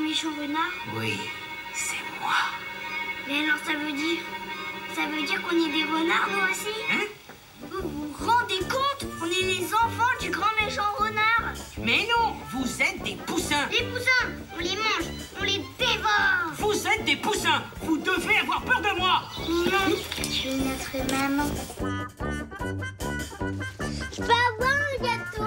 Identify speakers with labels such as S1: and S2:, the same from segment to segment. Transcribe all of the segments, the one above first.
S1: méchant renard?
S2: Oui, c'est moi.
S1: Mais alors ça veut dire qu'on est des renards nous aussi?
S2: Hein?
S1: Vous vous rendez compte? On est les enfants du grand méchant renard.
S2: Mais non, vous êtes des poussins.
S1: Les poussins, on les mange, on les dévore.
S2: Vous êtes des poussins. Vous devez avoir peur de moi.
S1: Mais non, je suis notre maman. Je peux avoir le gâteau?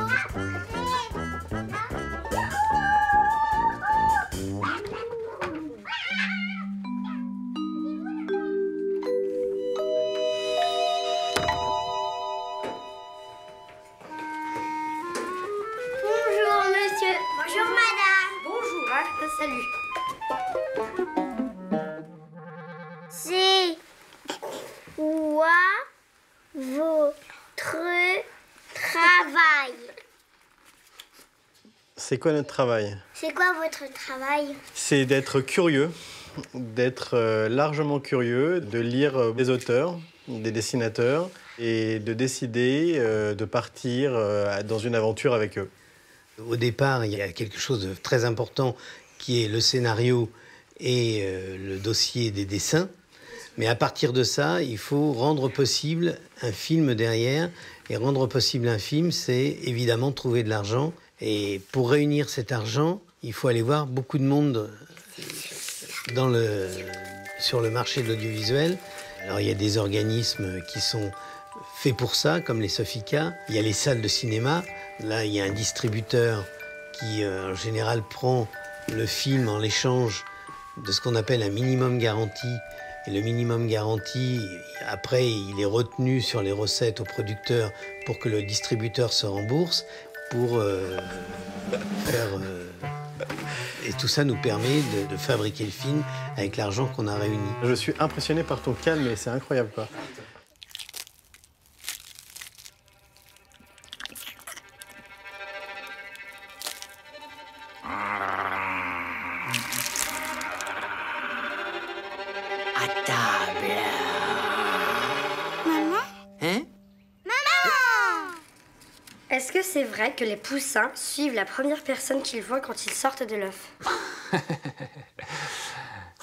S1: Bonjour monsieur, bonjour madame.
S3: Bonjour, hein, salut.
S1: C'est quoi votre travail?
S4: C'est quoi notre travail?
S1: C'est quoi votre travail?
S4: C'est d'être curieux, d'être largement curieux, de lire des auteurs, des dessinateurs et de décider de partir dans une aventure avec eux.
S5: Au départ, il y a quelque chose de très important qui est le scénario et le dossier des dessins. Mais à partir de ça, il faut rendre possible un film derrière. Et rendre possible un film, c'est évidemment trouver de l'argent. Et pour réunir cet argent, il faut aller voir beaucoup de monde sur le marché de l'audiovisuel. Alors il y a des organismes qui sont faits pour ça, comme les Sofica. Il y a les salles de cinéma. Là, il y a un distributeur qui, en général, prend le film en l'échange de ce qu'on appelle un minimum garanti. Et le minimum garanti, après, il est retenu sur les recettes au producteur pour que le distributeur se rembourse. Et tout ça nous permet de fabriquer le film avec l'argent qu'on a réuni.
S4: Je suis impressionné par ton calme et c'est incroyable, quoi.
S2: À table.
S1: Maman?
S2: Hein?
S3: Est-ce que c'est vrai que les poussins suivent la première personne qu'ils voient quand ils sortent de l'œuf?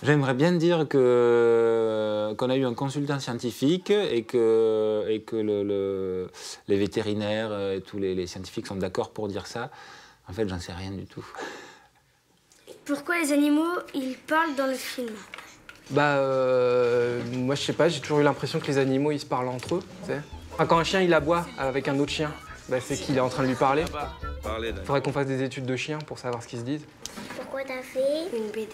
S6: J'aimerais bien dire qu'on a eu un consultant scientifique et que les vétérinaires et tous les scientifiques sont d'accord pour dire ça. En fait, j'en sais rien du tout.
S3: Pourquoi les animaux, ils parlent dans le film?
S7: Moi je sais pas, j'ai toujours eu l'impression que les animaux ils se parlent entre eux, tu sais. Enfin, quand un chien il aboie avec un autre chien, c'est qu'il est en train de lui parler. Faudrait qu'on fasse des études de chiens pour savoir ce qu'ils se disent.
S1: Pourquoi t'as fait
S3: Une BD.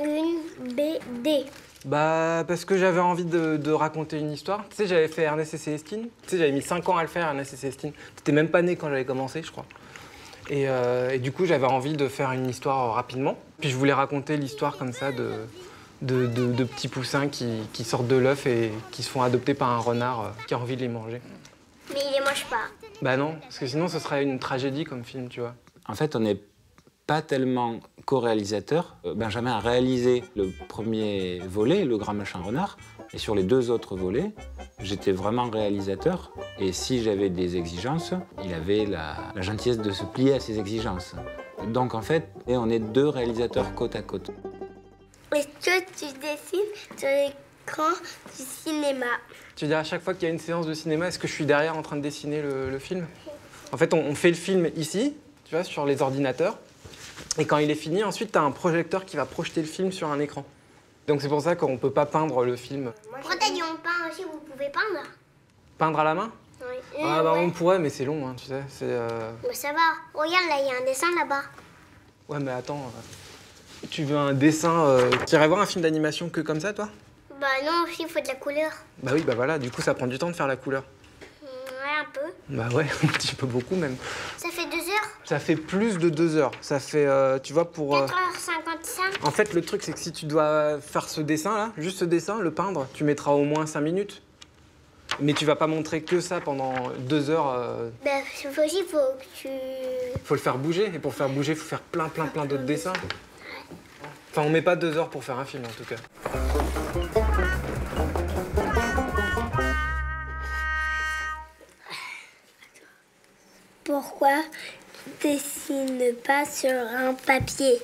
S1: une BD?
S7: Parce que j'avais envie de raconter une histoire. Tu sais, j'avais fait Ernest et Célestine. Tu sais, j'avais mis 5 ans à le faire, Ernest et Célestine. T'étais même pas né quand j'avais commencé, je crois. Et du coup, j'avais envie de faire une histoire rapidement. Puis je voulais raconter l'histoire comme ça de petits poussins qui sortent de l'œuf et qui se font adopter par un renard qui a envie de les manger.
S1: Mais il les mange pas.
S7: Bah non, parce que sinon ce serait une tragédie comme film, tu vois.
S6: En fait, on n'est pas tellement co-réalisateur. Benjamin a réalisé le premier volet, Le Grand Méchant Renard, et sur les 2 autres volets, j'étais vraiment réalisateur. Et si j'avais des exigences, il avait la gentillesse de se plier à ces exigences. Donc en fait, on est 2 réalisateurs côte à côte.
S1: Est-ce que tu dessines sur l'écran du cinéma?
S7: Tu veux dire, à chaque fois qu'il y a une séance de cinéma, est-ce que je suis derrière en train de dessiner le film? En fait, on fait le film ici, tu vois, sur les ordinateurs. Et quand il est fini, ensuite, tu as un projecteur qui va projeter le film sur un écran. Donc c'est pour ça qu'on peut pas peindre le film.
S1: Bretagne, on peint aussi, vous pouvez peindre?
S7: Peindre à la main?
S1: Oui.
S7: On pourrait, mais c'est long, hein, tu sais.
S1: Mais ça va. Regarde, là, il y a un dessin là-bas.
S7: Ouais, mais attends. Tu veux un dessin... Tu irais voir un film d'animation que comme ça, toi?
S1: Bah non, aussi, il faut de la couleur.
S7: Bah oui, bah voilà, du coup, ça prend du temps de faire la couleur.
S1: Ouais, un peu.
S7: Bah ouais, un petit peu beaucoup même.
S1: Ça fait 2 heures?
S7: Ça fait plus de 2 heures. Ça fait, tu vois, pour...
S1: 4h55.
S7: En fait, le truc, c'est que si tu dois faire ce dessin-là, juste ce dessin, le peindre, tu mettras au moins 5 minutes. Mais tu vas pas montrer que ça pendant 2 heures.
S1: Bah, aussi, faut que tu...
S7: Faut le faire bouger. Et pour faire bouger, faut faire plein d'autres dessins. Enfin, on met pas 2 heures pour faire un film, en tout cas.
S1: Pourquoi tu dessines pas sur un papier?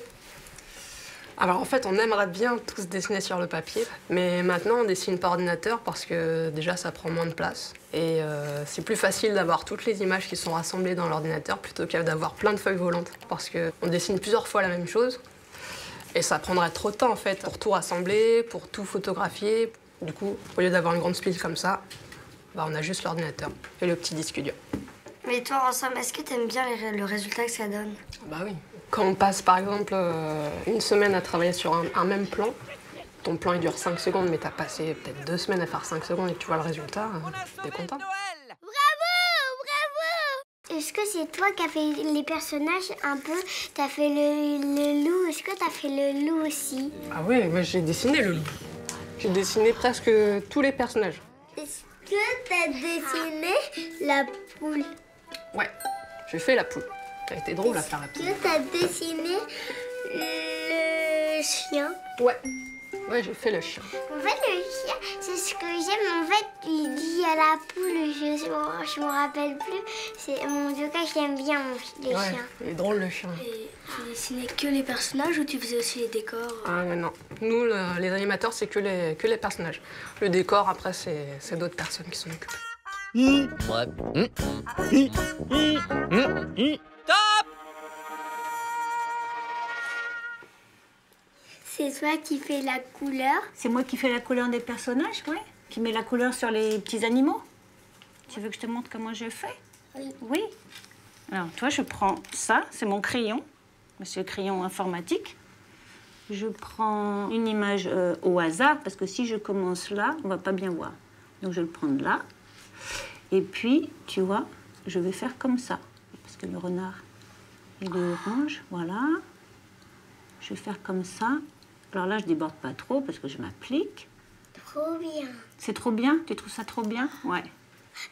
S8: Alors en fait, on aimerait bien tous dessiner sur le papier, mais maintenant on dessine par ordinateur parce que déjà ça prend moins de place. Et c'est plus facile d'avoir toutes les images qui sont rassemblées dans l'ordinateur plutôt que d'avoir plein de feuilles volantes. Parce qu'on dessine plusieurs fois la même chose et ça prendrait trop de temps en fait pour tout rassembler, pour tout photographier. Du coup, au lieu d'avoir une grande pile comme ça, bah, on a juste l'ordinateur et le petit disque dur.
S3: Mais toi, ensemble, est-ce que t'aimes bien le résultat que ça donne?
S8: Bah oui. Quand on passe par exemple une semaine à travailler sur un même plan, ton plan il dure 5 secondes, mais t'as passé peut-être 2 semaines à faire 5 secondes et que tu vois le résultat, t'es content.
S1: Bravo! Est-ce que c'est toi qui as fait les personnages un peu? T'as fait le loup, est-ce que t'as fait le loup aussi?
S8: Ah oui, moi j'ai dessiné le loup. J'ai dessiné presque tous les personnages.
S1: Est-ce que t'as dessiné la poule?
S8: Ouais, j'ai fait la poule. Ça a été drôle à faire la poule.
S1: Est-ce que t'as dessiné le chien?
S8: Ouais, j'ai fait le chien.
S1: En fait, le chien, c'est ce que j'aime. En fait, il dit à la poule, je me rappelle plus. En tout cas, j'aime bien les chiens.
S8: Il est drôle le chien.
S3: Et tu dessinais que les personnages ou tu faisais aussi les décors?
S8: Ah mais non, nous les animateurs c'est que les personnages. Le décor après c'est d'autres personnes qui s'en occupent.
S1: C'est toi qui fais la couleur?
S9: C'est moi qui fais la couleur des personnages, ouais. Qui met la couleur sur les petits animaux. Tu veux que je te montre comment je fais?
S1: Oui.
S9: Oui. Alors, toi, je prends ça, c'est mon crayon. C'est le crayon informatique. Je prends une image au hasard, parce que si je commence là, on va pas bien voir. Donc, je vais le prendre là. Et puis, tu vois, je vais faire comme ça. Parce que le renard, il est orange, voilà. Je vais faire comme ça. Alors là, je déborde pas trop parce que je m'applique.
S1: Trop bien.
S9: C'est trop bien? Tu trouves ça trop bien? Ouais.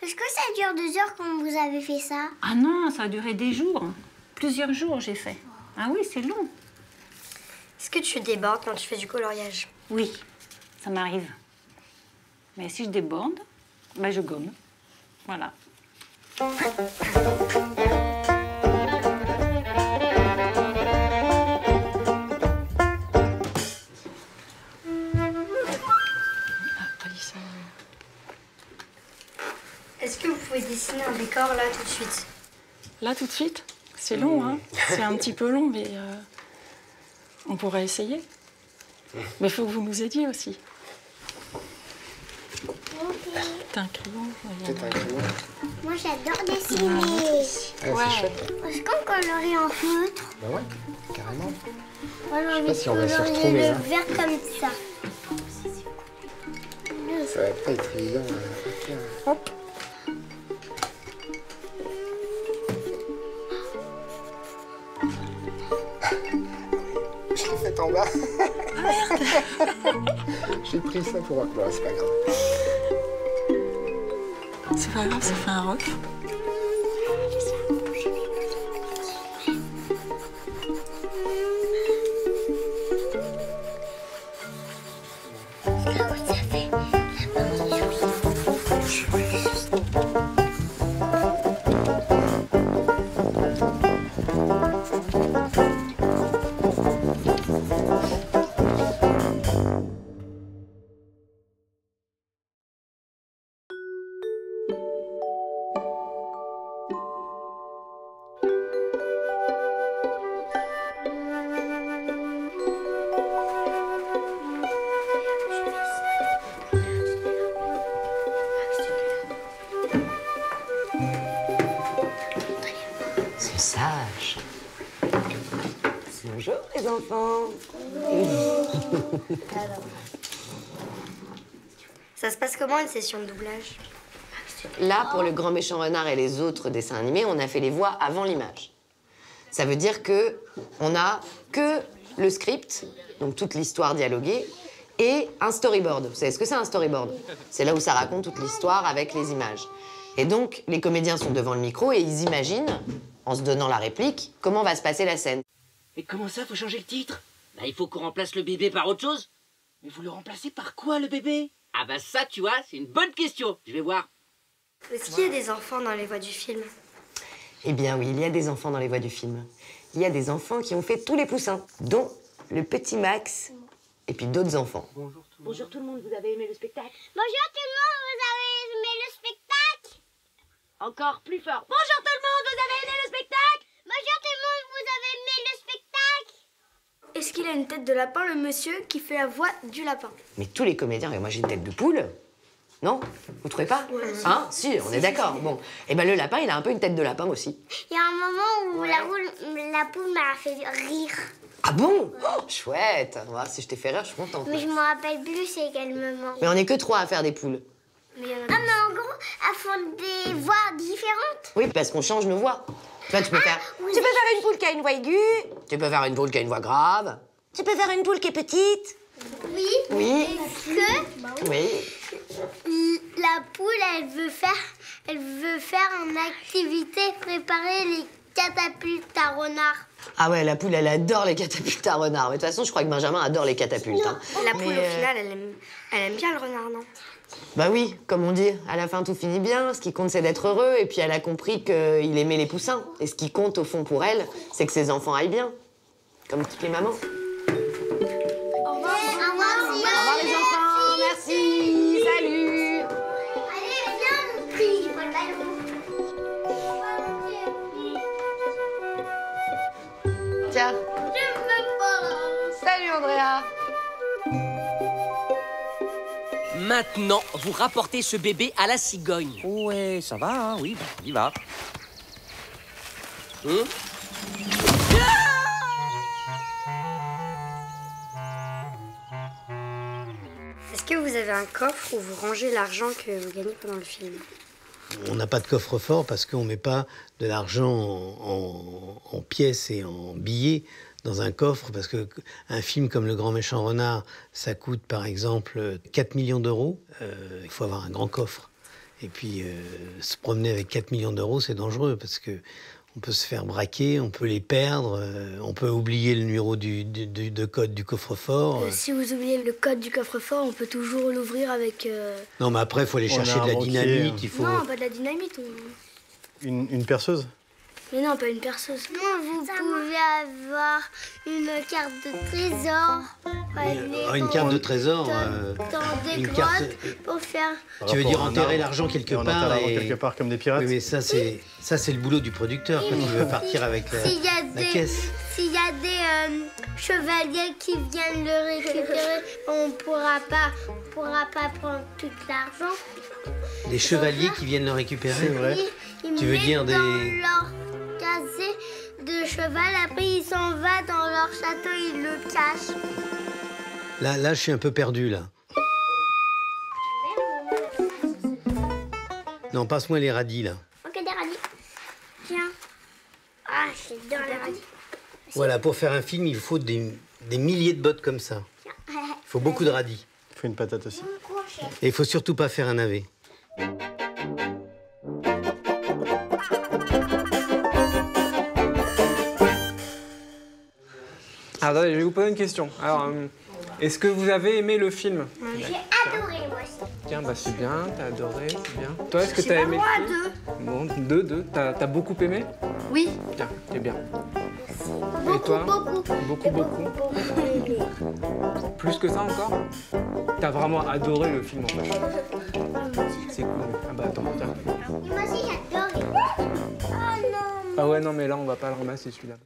S1: Est-ce que ça dure 2 heures quand vous avez fait ça?
S9: Ah non, ça a duré des jours. Plusieurs jours, j'ai fait. Ah oui, c'est long.
S3: Est-ce que tu débordes quand tu fais du coloriage?
S9: Oui, ça m'arrive. Mais si je déborde, bah je gomme. Voilà.
S3: Est-ce que vous pouvez dessiner un décor là tout de suite?
S10: Là tout de suite? C'est long, hein? C'est un petit peu long, mais on pourrait essayer. Mais il faut que vous nous aidiez aussi. T'as un crayon?
S1: Peut-être un crayon. Moi j'adore dessiner.
S10: Ouais.
S1: Est-ce qu'on colorie en feutre?
S11: Bah ouais, carrément.
S1: Moi j'ai envie
S11: pas si on va
S1: de
S11: s'y
S1: colorier
S11: retrouver,
S1: le
S11: hein.
S1: vert comme ça.
S11: Ça va pas être évident à faire.
S10: Hop.
S11: Je l'ai fait en bas.
S10: Ah merde.
S11: J'ai pris ça pour... Bon, c'est pas grave.
S10: C'est pas grave, ça fait un roc.
S12: Sage. Bonjour les enfants.
S3: Ça se passe comment une session de doublage?
S12: Là, pour le Grand Méchant Renard et les autres dessins animés, on a fait les voix avant l'image. Ça veut dire que on a que le script, donc toute l'histoire dialoguée, et un storyboard. Vous savez ce que c'est un storyboard? C'est là où ça raconte toute l'histoire avec les images. Et donc, les comédiens sont devant le micro et ils imaginent, en se donnant la réplique, comment va se passer la scène.
S2: Et comment ça, faut changer le titre? Bah, il faut qu'on remplace le bébé par autre chose. Mais vous le remplacez par quoi, le bébé? Ah bah ça, tu vois, c'est une bonne question. Je vais voir.
S3: Est-ce qu'il y a des enfants dans les voix du film?
S12: Eh bien oui, il y a des enfants dans les voix du film. Il y a des enfants qui ont fait tous les poussins, dont le petit Max et puis d'autres enfants.
S13: Bonjour tout le monde, vous avez aimé le spectacle?
S1: Bonjour tout le monde, vous avez aimé le spectacle?
S13: Encore plus fort. Bonjour tout le monde, vous avez aimé le spectacle?
S1: Bonjour tout le monde, vous avez aimé le spectacle?
S3: Est-ce qu'il a une tête de lapin, le monsieur qui fait la voix du lapin?
S12: Mais tous les comédiens, mais moi j'ai une tête de poule. Non? Vous trouvez pas? Hein? Si, on est d'accord. Bon. Et ben le lapin, il a un peu une tête de lapin aussi.
S1: Il y a un moment où la poule m'a fait rire.
S12: Ah bon? Oh, chouette. Voilà, si je t'ai fait rire, je suis contente.
S1: Mais je me rappelle plus c'est quel moment.
S12: Mais on n'est que 3 à faire des poules.
S1: Ah mais en gros, elles font des voix différentes.
S12: Oui, parce qu'on change nos voix. Tu vois, tu peux faire une poule qui a une voix aiguë, tu peux faire une poule qui a une voix grave, tu peux faire une poule qui est petite.
S1: Oui.
S12: Oui.
S1: Est-ce que
S12: Oui.
S1: la poule, elle veut faire une activité, préparer les catapultes à renard.
S12: Ah ouais, la poule, elle adore les catapultes à renard. Mais de toute façon, je crois que Benjamin adore les catapultes. Hein.
S3: La poule, au final, elle aime bien le renard, non?
S12: Bah oui, comme on dit, à la fin tout finit bien. Ce qui compte, c'est d'être heureux. Et puis elle a compris qu'il aimait les poussins. Et ce qui compte, au fond, pour elle, c'est que ses enfants aillent bien. Comme toutes les mamans.
S1: Au revoir. Au
S12: revoir les enfants, merci. Salut.
S1: Allez, viens, mon petit, je prends le ballon.
S12: Tiens.
S1: Je veux pas.
S12: Salut Andrea.
S2: Maintenant, vous rapportez ce bébé à la cigogne.
S14: Ouais, ça va, hein, oui, on y va.
S3: Est-ce que vous avez un coffre où vous rangez l'argent que vous gagnez pendant le film?
S5: On n'a pas de coffre-fort parce qu'on ne met pas de l'argent en pièces et en billets dans un coffre, parce qu'un film comme Le Grand Méchant Renard, ça coûte par exemple 4 millions d'euros. Il faut avoir un grand coffre. Et puis se promener avec 4 millions d'euros, c'est dangereux parce que on peut se faire braquer, on peut les perdre, on peut oublier le numéro de code du coffre-fort.
S3: Si vous oubliez le code du coffre-fort, on peut toujours l'ouvrir avec...
S5: Non, mais après, il faut aller chercher de la dynamite. Il faut...
S3: Non, pas de la dynamite.
S4: Une perceuse?
S3: Mais non, pas une perceuse.
S1: Vous pouvez avoir une carte de trésor.
S5: Une carte de trésor.
S1: Dans des
S5: une
S1: grottes
S5: carte...
S1: pour faire...
S5: Tu veux dire enterrer l'argent quelque part
S4: quelque part comme des pirates?
S5: Oui, mais ça c'est le boulot du producteur quand il veut partir avec la caisse.
S1: S'il y a des chevaliers qui viennent le récupérer, on pourra pas prendre tout l'argent.
S5: Les chevaliers qui viennent le récupérer?
S4: C'est vrai.
S5: Tu veux dire des...
S1: dans leur casier de cheval, après ils s'en vont dans leur château, ils le cachent.
S5: Là, je suis un peu perdu, là. Non, passe-moi les radis, là.
S1: Ok, des radis. Tiens. Ah, j'adore les radis.
S5: Voilà, pour faire un film, il faut des milliers de bottes comme ça. Il faut beaucoup de radis.
S4: Il faut une patate aussi.
S5: Et il faut surtout pas faire un navet.
S7: Alors, je vais vous poser une question. Alors, est-ce que vous avez aimé le film?
S1: J'ai adoré, moi aussi.
S7: Tiens, bah c'est bien, t'as adoré, c'est bien. Toi, est-ce que t'as aimé le film? Bon, deux. T'as beaucoup aimé?
S3: Oui.
S7: Tiens, c'est bien.
S1: Beaucoup,
S7: Et toi?
S1: beaucoup.
S7: Plus que ça encore? T'as vraiment adoré le film, en fait. C'est cool. Ah bah attends, tiens.
S1: Moi aussi, j'adore. Oh non.
S7: Ah ouais, non, mais là, on va pas le ramasser, celui-là.